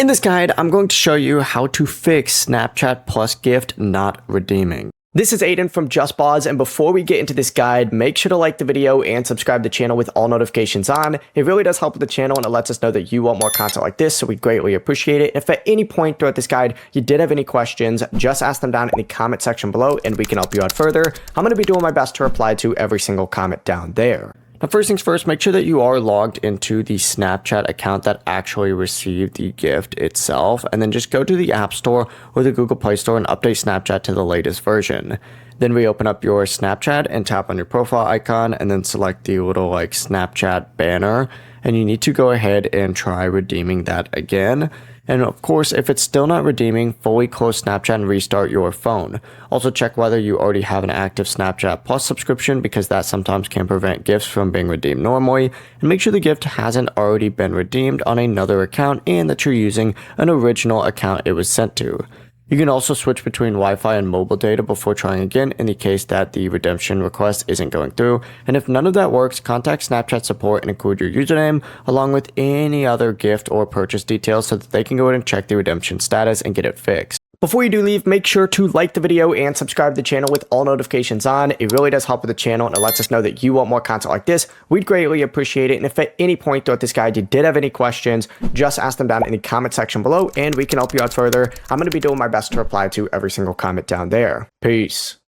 In this guide, I'm going to show you how to fix Snapchat Plus gift not redeeming. This is Aiden from JustBoz, and before we get into this guide, make sure to like the video and subscribe to the channel with all notifications on. It really does help with the channel, and it lets us know that you want more content like this, so we greatly appreciate it. If at any point throughout this guide you did have any questions, just ask them down in the comment section below, and we can help you out further. I'm going to be doing my best to reply to every single comment down there. Now, first things first, make sure that you are logged into the Snapchat account that actually received the gift itself, and then just go to the App Store or the Google Play Store and update Snapchat to the latest version. Then reopen up your Snapchat and tap on your profile icon and then select the little Snapchat banner, and you need to go ahead and try redeeming that again. And of course, if it's still not redeeming, fully close Snapchat and restart your phone. Also check whether you already have an active Snapchat Plus subscription, because that sometimes can prevent gifts from being redeemed normally. And make sure the gift hasn't already been redeemed on another account and that you're using an original account it was sent to. You can also switch between Wi-Fi and mobile data before trying again in the case that the redemption request isn't going through. And if none of that works, contact Snapchat support and include your username along with any other gift or purchase details so that they can go ahead and check the redemption status and get it fixed. Before you do leave, make sure to like the video and subscribe to the channel with all notifications on. It really does help with the channel, and it lets us know that you want more content like this. We'd greatly appreciate it. And if at any point throughout this guide you did have any questions, just ask them down in the comment section below and we can help you out further. I'm going to be doing my best to reply to every single comment down there. Peace.